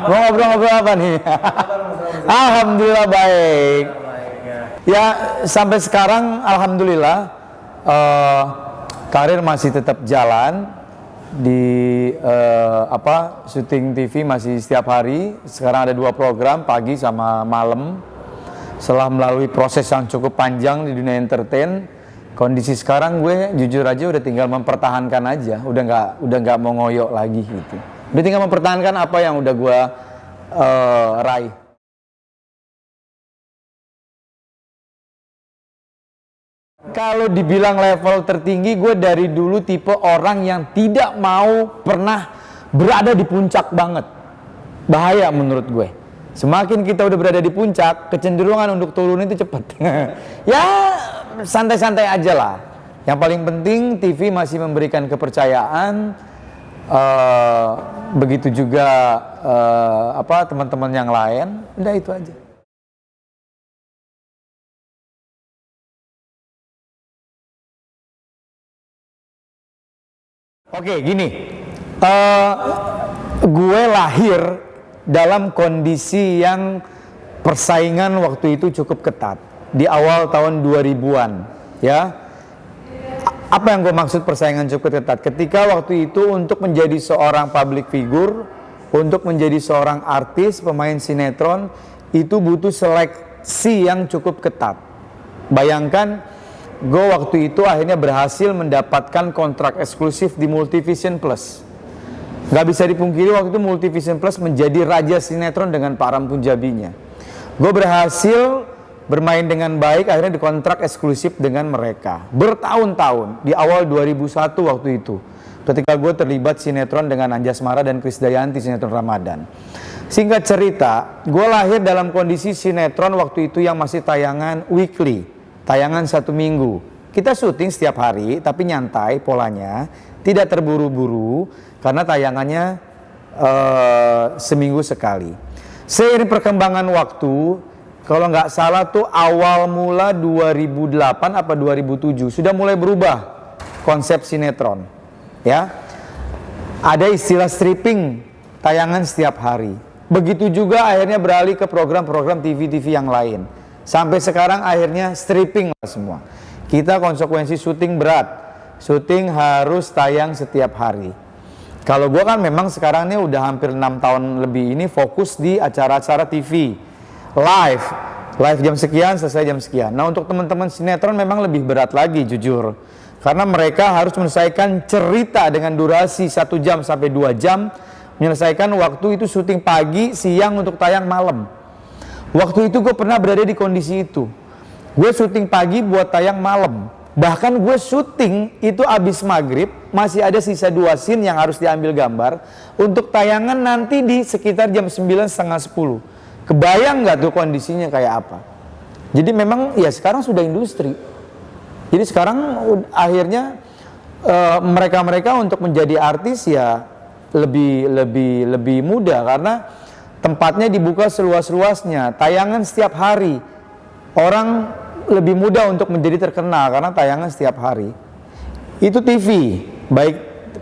Mau ngobrol-ngobrol apa nih? Alhamdulillah baik. Ya sampai sekarang alhamdulillah karir masih tetap jalan di syuting TV masih setiap hari. Sekarang ada 2 program pagi sama malam. Setelah melalui proses yang cukup panjang di dunia entertain, kondisi sekarang gue jujur aja udah tinggal mempertahankan aja, udah nggak mau ngoyok lagi gitu. Udah tinggal mempertahankan apa yang udah gue raih. Kalau dibilang level tertinggi, gue dari dulu tipe orang yang tidak mau pernah berada di puncak banget. Bahaya menurut gue. Semakin kita udah berada di puncak, kecenderungan untuk turun itu cepet. Ya santai-santai aja lah. Yang paling penting TV masih memberikan kepercayaan. Begitu juga teman-teman yang lain. Udah itu aja. Oke, gini, gue lahir dalam kondisi yang persaingan waktu itu cukup ketat di awal tahun 2000-an, ya. Apa yang gue maksud persaingan cukup ketat? Ketika waktu itu untuk menjadi seorang public figure, untuk menjadi seorang artis, pemain sinetron, itu butuh seleksi yang cukup ketat. Bayangkan, gue waktu itu akhirnya berhasil mendapatkan kontrak eksklusif di Multivision Plus. Gak bisa dipungkiri waktu itu Multivision Plus menjadi raja sinetron dengan Pak Ram Punjabinya. Gue berhasil bermain dengan baik, akhirnya dikontrak eksklusif dengan mereka bertahun-tahun. Di awal 2001 waktu itu, ketika gue terlibat sinetron dengan Anjasmara dan Krisdayanti, sinetron Ramadan. Singkat cerita, gue lahir dalam kondisi sinetron waktu itu yang masih tayangan weekly, tayangan 1 minggu. Kita syuting setiap hari, tapi nyantai polanya, tidak terburu-buru karena tayangannya seminggu sekali. Seiring perkembangan waktu, kalau nggak salah tuh awal mula 2008 apa 2007 sudah mulai berubah konsep sinetron, ya. Ada istilah stripping, tayangan setiap hari. Begitu juga akhirnya beralih ke program-program TV-TV yang lain. Sampai sekarang akhirnya stripping lah semua. Kita konsekuensi syuting berat, syuting harus tayang setiap hari. Kalau gue kan memang sekarang ini udah hampir 6 tahun lebih ini fokus di acara-acara TV live jam sekian, selesai jam sekian. Nah untuk teman-teman sinetron memang lebih berat lagi jujur, karena mereka harus menyelesaikan cerita dengan durasi 1 jam sampai 2 jam, menyelesaikan waktu itu syuting pagi, siang untuk tayang malam. Waktu itu gue pernah berada di kondisi itu. Gue syuting pagi buat tayang malam. Bahkan gue syuting itu abis maghrib, masih ada sisa 2 scene yang harus diambil gambar untuk tayangan nanti di sekitar jam 9, setengah 10. Kebayang nggak tuh kondisinya kayak apa? Jadi memang ya sekarang sudah industri. Jadi sekarang akhirnya mereka-mereka untuk menjadi artis ya lebih mudah karena tempatnya dibuka seluas-luasnya, tayangan setiap hari. Orang lebih mudah untuk menjadi terkenal karena tayangan setiap hari. Itu TV, baik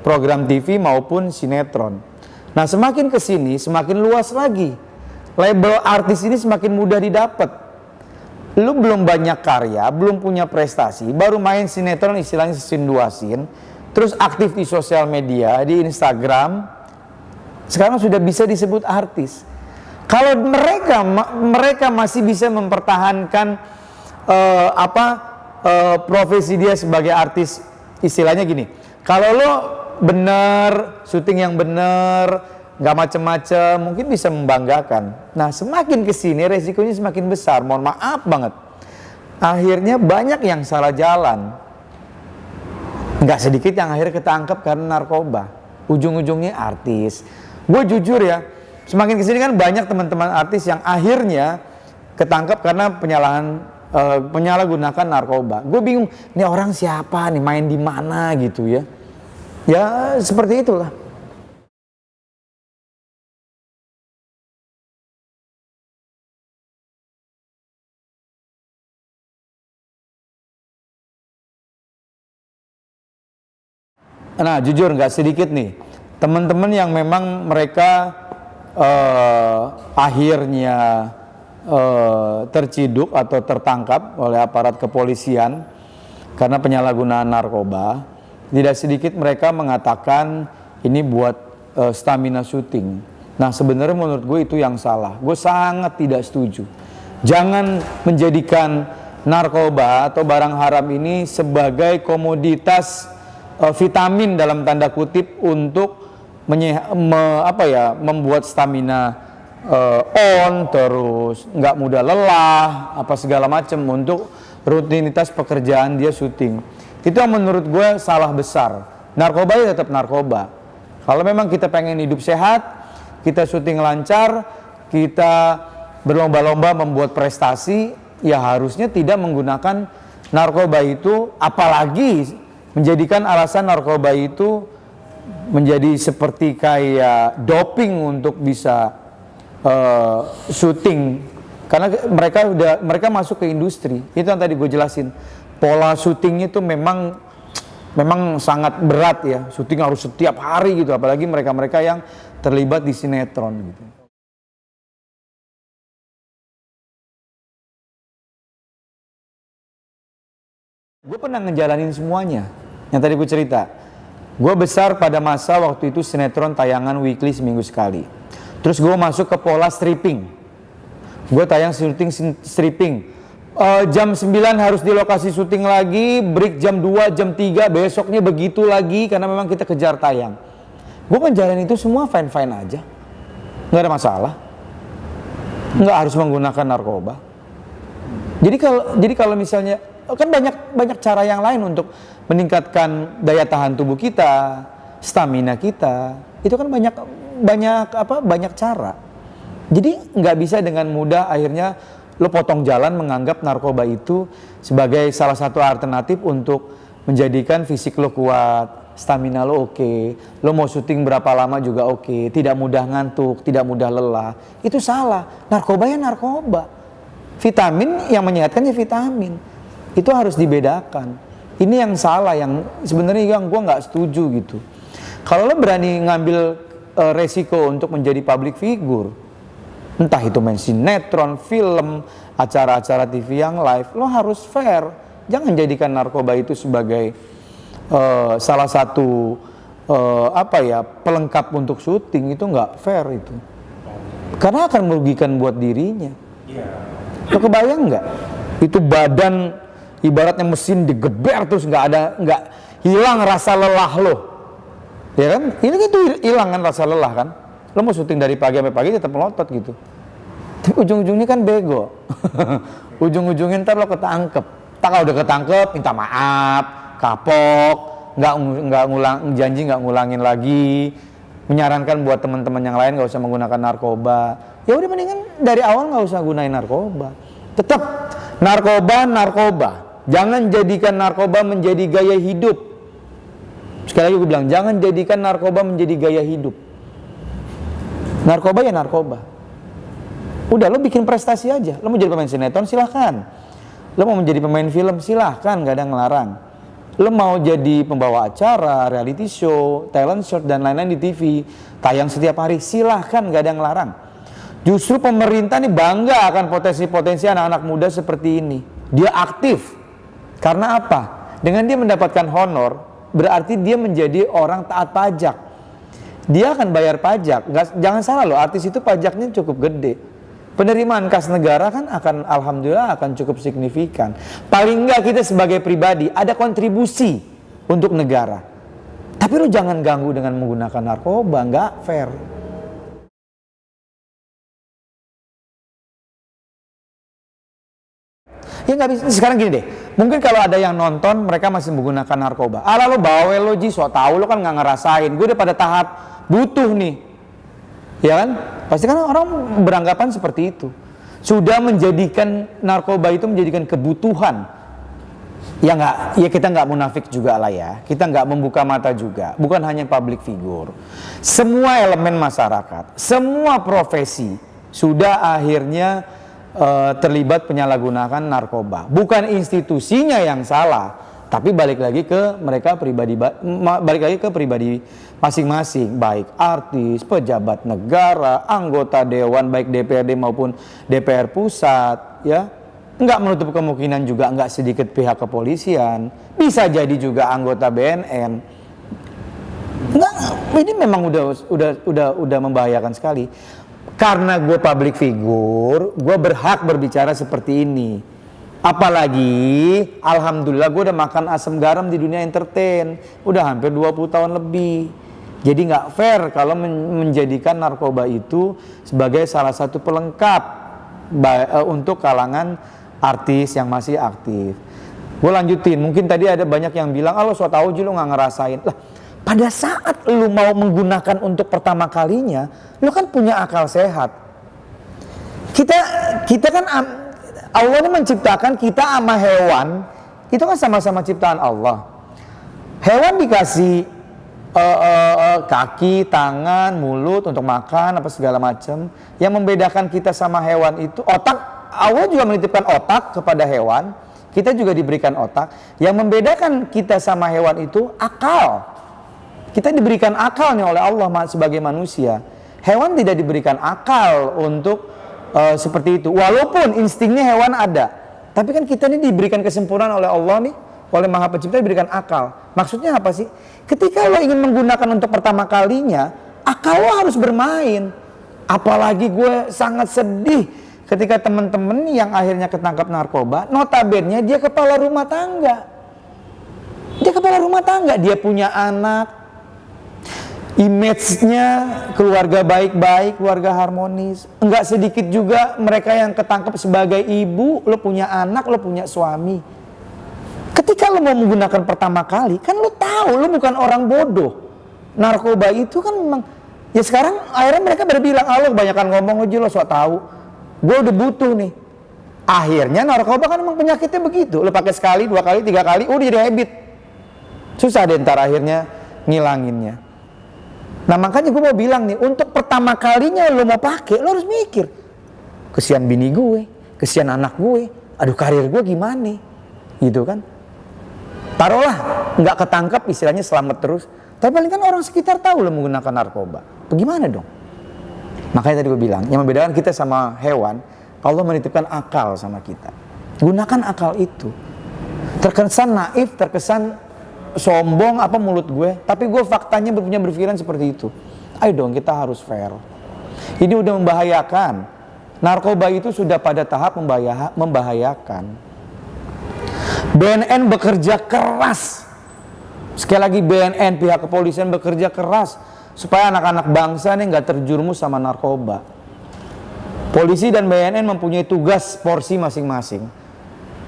program TV maupun sinetron. Nah semakin kesini semakin luas lagi. Label artis ini semakin mudah didapat. Lu belum banyak karya, belum punya prestasi, baru main sinetron istilahnya scene 2 scene, terus aktif di sosial media, di Instagram, sekarang sudah bisa disebut artis. Kalau mereka masih bisa mempertahankan profesi dia sebagai artis, istilahnya gini, kalau lo bener, syuting yang bener, nggak macem-macem, mungkin bisa membanggakan. Nah semakin kesini resikonya semakin besar, mohon maaf banget. Akhirnya banyak yang salah jalan, nggak sedikit yang akhirnya ketangkep karena narkoba, ujung-ujungnya artis. Gue jujur ya, semakin kesini kan banyak teman-teman artis yang akhirnya ketangkep karena penyalahan penyalahgunakan narkoba. Gue bingung, ini orang siapa nih, main di mana gitu ya. Ya seperti itulah. Nah jujur nggak sedikit nih teman-teman yang memang mereka akhirnya terciduk atau tertangkap oleh aparat kepolisian karena penyalahgunaan narkoba. Tidak sedikit mereka mengatakan ini buat stamina syuting. Nah sebenarnya menurut gue itu yang salah. Gue sangat tidak setuju. Jangan menjadikan narkoba atau barang haram ini sebagai komoditas vitamin dalam tanda kutip untuk membuat stamina terus nggak mudah lelah apa segala macam untuk rutinitas pekerjaan dia syuting. Itu yang menurut gue salah besar. Narkoba ya tetap narkoba. Kalau memang kita pengen hidup sehat, kita syuting lancar, kita berlomba-lomba membuat prestasi, ya harusnya tidak menggunakan narkoba itu, apalagi menjadikan alasan narkoba itu menjadi seperti kayak doping untuk bisa syuting. Karena mereka masuk ke industri. Itu yang tadi gue jelasin. Pola syutingnya itu memang sangat berat ya. Syuting harus setiap hari gitu, apalagi mereka-mereka yang terlibat di sinetron gitu. Gue pernah ngejalanin semuanya. Yang tadi gue cerita. Gue besar pada masa waktu itu sinetron tayangan weekly seminggu sekali. Terus gue masuk ke pola stripping. Gue tayang syuting stripping. Jam 9 harus di lokasi syuting lagi, break jam 2, jam 3, besoknya begitu lagi karena memang kita kejar tayang. Gue ngejalanin itu semua fine-fine aja. Nggak ada masalah. Nggak harus menggunakan narkoba. Jadi kalau misalnya kan banyak cara yang lain untuk meningkatkan daya tahan tubuh kita, stamina kita. Itu kan banyak cara. Jadi nggak bisa dengan mudah akhirnya lo potong jalan menganggap narkoba itu sebagai salah satu alternatif untuk menjadikan fisik lo kuat, stamina lo oke, lo mau syuting berapa lama juga oke, tidak mudah ngantuk, tidak mudah lelah. Itu salah. Narkoba ya narkoba. Vitamin yang menyehatkan ya vitamin. Itu harus dibedakan. Ini yang salah, yang sebenarnya yang gue nggak setuju gitu. Kalau lo berani ngambil resiko untuk menjadi public figure, entah itu main sinetron, film, acara-acara TV yang live, lo harus fair. Jangan jadikan narkoba itu sebagai salah satu pelengkap untuk syuting. Itu nggak fair itu. Karena akan merugikan buat dirinya. Lo kebayang nggak? Itu badan ibaratnya mesin digeber terus nggak hilang rasa lelah lo, ya kan? Ini itu hilang kan rasa lelah kan? Lo mau syuting dari pagi sampai pagi tetap melotot gitu. Tapi ujung-ujungnya kan bego. Ujung-ujungnya ntar lo ketangkep. Tak kalau udah ketangkep minta maaf, kapok, nggak janji nggak ngulangin lagi. Menyarankan buat teman-teman yang lain nggak usah menggunakan narkoba. Ya udah mendingan dari awal nggak usah gunain narkoba. Tetap narkoba. Jangan jadikan narkoba menjadi gaya hidup. Sekali lagi gue bilang, jangan jadikan narkoba menjadi gaya hidup. Narkoba ya narkoba. Udah, lo bikin prestasi aja. Lo mau jadi pemain sinetron, silahkan. Lo mau menjadi pemain film, silahkan, gak ada yang ngelarang. Lo mau jadi pembawa acara, reality show, talent show, dan lain-lain di TV, tayang setiap hari, silahkan, gak ada yang ngelarang. Justru pemerintah nih bangga akan potensi-potensi anak-anak muda seperti ini. Dia aktif. Karena apa? Dengan dia mendapatkan honor, berarti dia menjadi orang taat pajak. Dia akan bayar pajak. Jangan salah loh, artis itu pajaknya cukup gede. Penerimaan kas negara kan alhamdulillah akan cukup signifikan. Paling enggak kita sebagai pribadi ada kontribusi untuk negara. Tapi lo jangan ganggu dengan menggunakan narkoba, nggak fair. Ya nggak bisa. Sekarang gini deh, mungkin kalau ada yang nonton mereka masih menggunakan narkoba. Ala lo bawel lo Ji, so tau lo kan nggak ngerasain. Gue udah pada tahap butuh nih, ya kan? Pasti kan orang beranggapan seperti itu. sudah menjadikan narkoba itu menjadikan kebutuhan. Ya nggak, ya kita nggak munafik juga lah ya. Kita nggak membuka mata juga. Bukan hanya public figure. Semua elemen masyarakat, semua profesi sudah akhirnya terlibat penyalahgunaan narkoba. Bukan institusinya yang salah, tapi balik lagi ke mereka pribadi, balik lagi ke pribadi masing-masing, baik artis, pejabat negara, anggota dewan, baik DPRD maupun DPR pusat, ya. Nggak menutup kemungkinan juga nggak sedikit pihak kepolisian, bisa jadi juga anggota BNN. Nggak, ini memang udah membahayakan sekali. Karena gue public figure, gue berhak berbicara seperti ini. Apalagi, alhamdulillah gue udah makan asam garam di dunia entertain, udah hampir 20 tahun lebih. Jadi nggak fair kalau menjadikan narkoba itu sebagai salah satu pelengkap untuk kalangan artis yang masih aktif. Gue lanjutin, mungkin tadi ada banyak yang bilang, lo so tau aja lo nggak ngerasain. Lah, pada saat lo mau menggunakan untuk pertama kalinya, lo kan punya akal sehat. Kita kan Allah ini menciptakan kita sama hewan, itu kan sama-sama ciptaan Allah. Hewan dikasih kaki, tangan, mulut untuk makan apa segala macam. Yang membedakan kita sama hewan itu otak. Allah juga menitipkan otak kepada hewan, kita juga diberikan otak. Yang membedakan kita sama hewan itu akal. Kita diberikan akalnya oleh Allah sebagai manusia. Hewan tidak diberikan akal untuk seperti itu. Walaupun instingnya hewan ada, tapi kan kita ini diberikan kesempurnaan oleh Allah nih, oleh Maha Pencipta diberikan akal. Maksudnya apa sih? Ketika lo ingin menggunakan untuk pertama kalinya, akal lo harus bermain. Apalagi gue sangat sedih ketika teman-teman yang akhirnya ketangkap narkoba, notabene dia kepala rumah tangga. Dia kepala rumah tangga, dia punya anak, image-nya keluarga baik-baik, keluarga harmonis. Enggak sedikit juga mereka yang ketangkap sebagai ibu, lo punya anak, lo punya suami. Ketika lo mau menggunakan pertama kali, kan lo tahu lo bukan orang bodoh. Narkoba itu kan memang, ya sekarang akhirnya mereka berbilang, lo kebanyakan ngomong aja, lo sok tahu. Gue udah butuh nih. Akhirnya narkoba kan memang penyakitnya begitu. Lo pakai sekali, 2 kali, 3 kali, udah jadi habit. Susah deh ntar akhirnya ngilanginnya. Nah makanya gue mau bilang nih, untuk pertama kalinya lo mau pakai, lo harus mikir. Kesian bini gue, kesian anak gue, aduh karir gue gimana? Gitu kan. Taruhlah nggak ketangkap, istilahnya selamat terus. Tapi paling kan orang sekitar tahu lo menggunakan narkoba. Bagaimana dong? Makanya tadi gue bilang, yang membedakan kita sama hewan, Allah menitipkan akal sama kita. Gunakan akal itu. Terkesan naif, terkesan sombong apa mulut gue, tapi gue faktanya punya berpikiran seperti itu. Ayo dong, kita harus fair. Ini udah membahayakan. Narkoba itu sudah pada tahap membahayakan. BNN bekerja keras. Sekali lagi BNN, pihak kepolisian bekerja keras supaya anak-anak bangsa nih nggak terjerumus sama narkoba. Polisi dan BNN mempunyai tugas porsi masing-masing.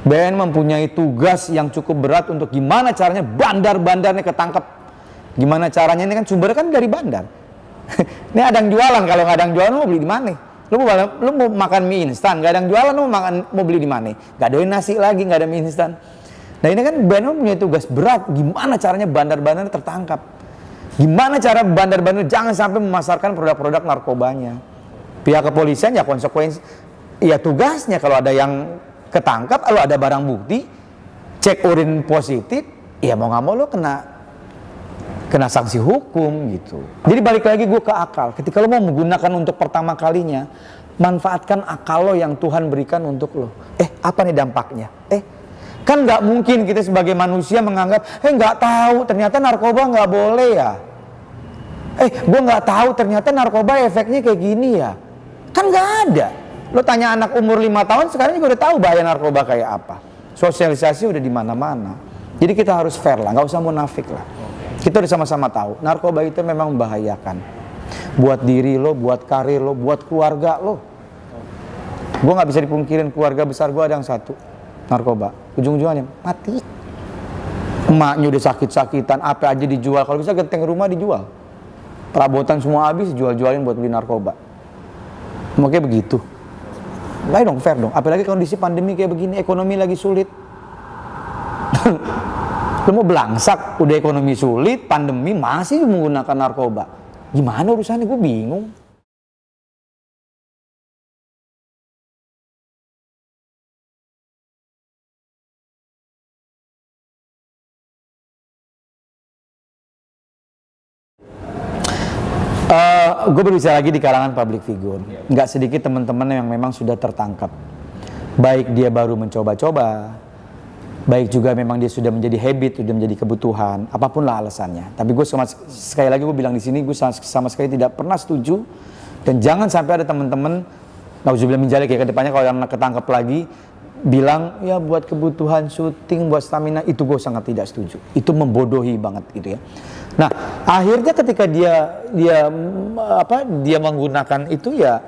BNN mempunyai tugas yang cukup berat untuk gimana caranya bandar-bandarnya ketangkap. Gimana caranya, ini kan sumbernya kan dari bandar. Ini ada yang jualan, kalau nggak ada yang jualan lo mau beli di mana? Lo mau makan mie instan, nggak ada yang jualan lo mau beli di mana? Nggak ada nasi lagi, nggak ada mie instan. Nah ini kan BNN mempunyai tugas berat, gimana caranya bandar-bandar tertangkap. Gimana cara bandar-bandar jangan sampai memasarkan produk-produk narkobanya. Pihak kepolisian ya konsekuensi, ya tugasnya kalau ada yang ketangkap, kalau ada barang bukti, cek urin positif, ya mau nggak mau lo kena sanksi hukum gitu. Jadi balik lagi gue ke akal. Ketika lo mau menggunakan untuk pertama kalinya, manfaatkan akal lo yang Tuhan berikan untuk lo. Apa nih dampaknya? Kan nggak mungkin kita sebagai manusia menganggap, nggak tahu ternyata narkoba nggak boleh ya. Gue nggak tahu ternyata narkoba efeknya kayak gini ya. Kan nggak ada. Lo tanya anak umur 5 tahun sekarang juga udah tahu bahaya narkoba kayak apa. Sosialisasi udah di mana-mana. Jadi kita harus fair lah, nggak usah munafik lah. Kita udah sama-sama tahu, narkoba itu memang membahayakan. Buat diri lo, buat karir lo, buat keluarga lo. Gue nggak bisa dipungkirin keluarga besar gue ada yang satu, narkoba. Ujung-ujungnya mati. Emaknya udah sakit-sakitan, apa aja dijual. Kalau bisa genteng rumah dijual. Perabotan semua habis, jual-jualin buat beli narkoba. Makanya begitu. Baik dong, fair dong. Apalagi kondisi pandemi kayak begini, ekonomi lagi sulit. Lu mau belangsak, udah ekonomi sulit, pandemi masih menggunakan narkoba. Gimana urusannya? Gue bingung. Gue berbicara lagi di kalangan public figure. Nggak sedikit teman-teman yang memang sudah tertangkap. Baik dia baru mencoba-coba, baik juga memang dia sudah menjadi habit, sudah menjadi kebutuhan, apapun lah alasannya. Tapi gue sekali lagi gue bilang di sini, gue sama sekali tidak pernah setuju. Dan jangan sampai ada teman-teman, nauzubillah min dzalik ya, ke depannya kalau yang ketangkep lagi bilang ya buat kebutuhan syuting, buat stamina, itu gue sangat tidak setuju. Itu membodohi banget gitu ya. Nah, akhirnya ketika dia menggunakan itu ya,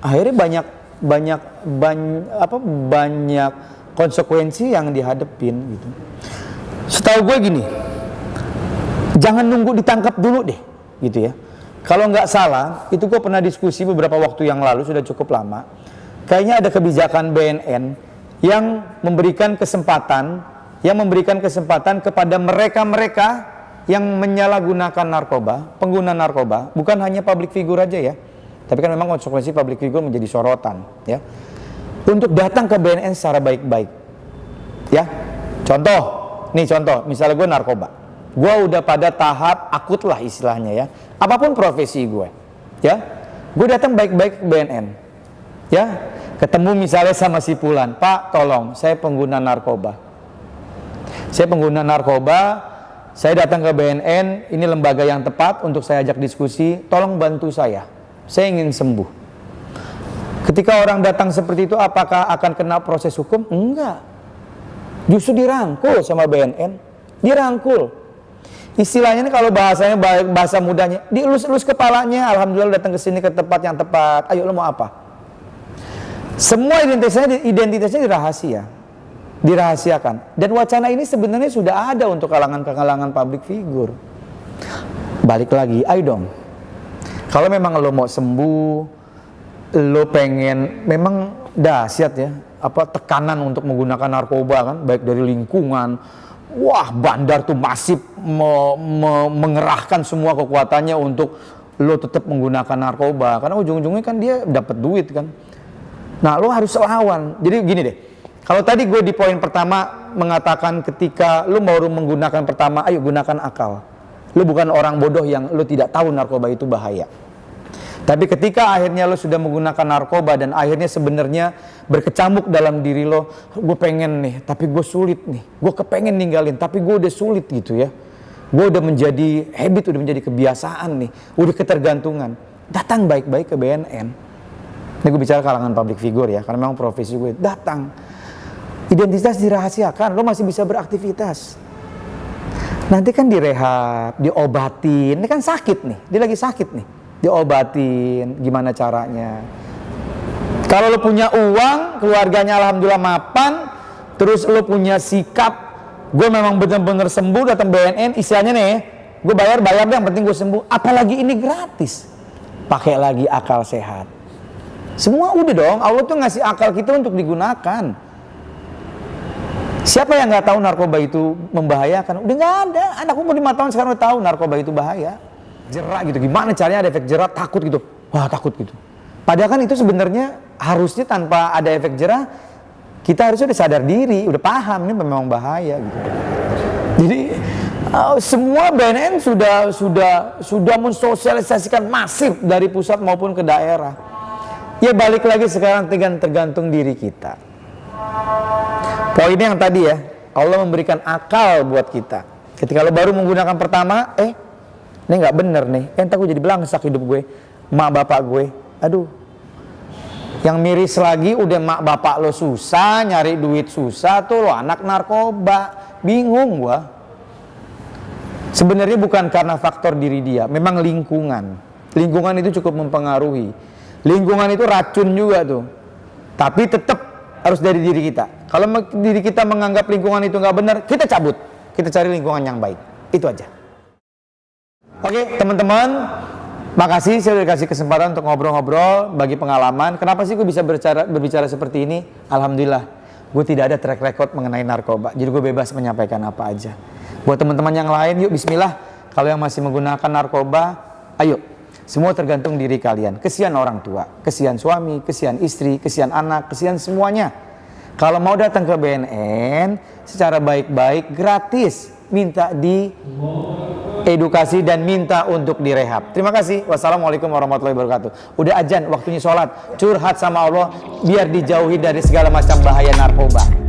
akhirnya banyak konsekuensi yang dihadepin gitu. Setahu gue gini, jangan nunggu ditangkap dulu deh, gitu ya. Kalau nggak salah, itu gue pernah diskusi beberapa waktu yang lalu, sudah cukup lama. Kayaknya ada kebijakan BNN yang memberikan kesempatan kepada mereka-mereka yang menyalahgunakan narkoba, pengguna narkoba, bukan hanya public figure aja ya, tapi kan memang konsekuensi public figure menjadi sorotan ya, untuk datang ke BNN secara baik-baik ya. Contoh, misalnya gue narkoba, gue udah pada tahap akut lah istilahnya ya, apapun profesi gue ya, gue datang baik-baik ke BNN ya, ketemu misalnya sama si Fulan, Pak tolong saya pengguna narkoba, saya datang ke BNN, ini lembaga yang tepat untuk saya ajak diskusi, tolong bantu saya ingin sembuh. Ketika orang datang seperti itu, apakah akan kena proses hukum? Enggak, justru dirangkul sama BNN, dirangkul. Istilahnya ini kalau bahasanya bahasa mudahnya, dielus-elus kepalanya, alhamdulillah datang ke sini ke tempat yang tepat, ayo lo mau apa? Semua identitasnya dirahasiakan. Dan wacana ini sebenarnya sudah ada untuk kalangan public figure. Balik lagi, ayo dong. Kalau memang lo mau sembuh, lo pengen, memang dahsyat ya, tekanan untuk menggunakan narkoba kan, baik dari lingkungan. Wah, bandar tuh masif mengerahkan semua kekuatannya untuk lo tetap menggunakan narkoba, karena ujung-ujungnya kan dia dapat duit kan. Nah, lo harus lawan. Jadi gini deh, kalau tadi gue di poin pertama mengatakan ketika lo baru menggunakan pertama, ayo gunakan akal. Lo bukan orang bodoh yang lo tidak tahu narkoba itu bahaya. Tapi ketika akhirnya lo sudah menggunakan narkoba dan akhirnya sebenarnya berkecamuk dalam diri lo, gue pengen nih, tapi gue sulit nih. Gue kepengen ninggalin, tapi gue udah sulit gitu ya. Gue udah menjadi habit, udah menjadi kebiasaan nih, udah ketergantungan. Datang baik-baik ke BNN. Ini gue bicara kalangan public figure ya, karena memang profesi gue. Datang, identitas dirahasiakan, lo masih bisa beraktivitas. Nanti kan direhab, diobatin, ini kan sakit nih, dia lagi sakit nih, diobatin, gimana caranya. Kalau lo punya uang, keluarganya alhamdulillah mapan, terus lo punya sikap, gue memang benar-benar sembuh, datang BNN, istilahnya nih, gue bayar deh, yang penting gue sembuh. Apalagi ini gratis, pakai lagi akal sehat. Semua udah dong, Allah tuh ngasih akal kita untuk digunakan. Siapa yang nggak tahu narkoba itu membahayakan? Udah nggak ada. Anak umur 5 tahun sekarang udah tahu narkoba itu bahaya. Jerak gitu, gimana caranya ada efek jerak, takut gitu. Wah, takut gitu. Padahal kan itu sebenarnya harusnya tanpa ada efek jerak, kita harusnya udah sadar diri, udah paham ini memang bahaya gitu. Jadi semua BNN sudah mensosialisasikan masif dari pusat maupun ke daerah. Ya balik lagi sekarang tergantung diri kita. Poinnya yang tadi ya, Allah memberikan akal buat kita. Ketika lo baru menggunakan pertama, ini nggak bener nih, entar gue jadi belangsak hidup gue, mak bapak gue, aduh. Yang miris lagi udah mak bapak lo susah, nyari duit susah, tuh lo anak narkoba, bingung gua. Sebenarnya bukan karena faktor diri dia, memang lingkungan. Lingkungan itu cukup mempengaruhi. Lingkungan itu racun juga tuh. Tapi tetap harus dari diri kita. Kalau diri kita menganggap lingkungan itu nggak benar, kita cabut. Kita cari lingkungan yang baik. Itu aja. Oke, teman-teman. Makasih saya udah dikasih kesempatan untuk ngobrol-ngobrol, bagi pengalaman. Kenapa sih gue bisa berbicara seperti ini? Alhamdulillah, gue tidak ada track record mengenai narkoba. Jadi gue bebas menyampaikan apa aja. Buat teman-teman yang lain, yuk bismillah. Kalau yang masih menggunakan narkoba, ayo. Semua tergantung diri kalian. Kesian orang tua, kesian suami, kesian istri, kesian anak, kesian semuanya. Kalau mau datang ke BNN secara baik-baik, gratis, minta di edukasi dan minta untuk direhab. Terima kasih. Wassalamualaikum warahmatullahi wabarakatuh. Udah azan, waktunya sholat. Curhat sama Allah biar dijauhi dari segala macam bahaya narkoba.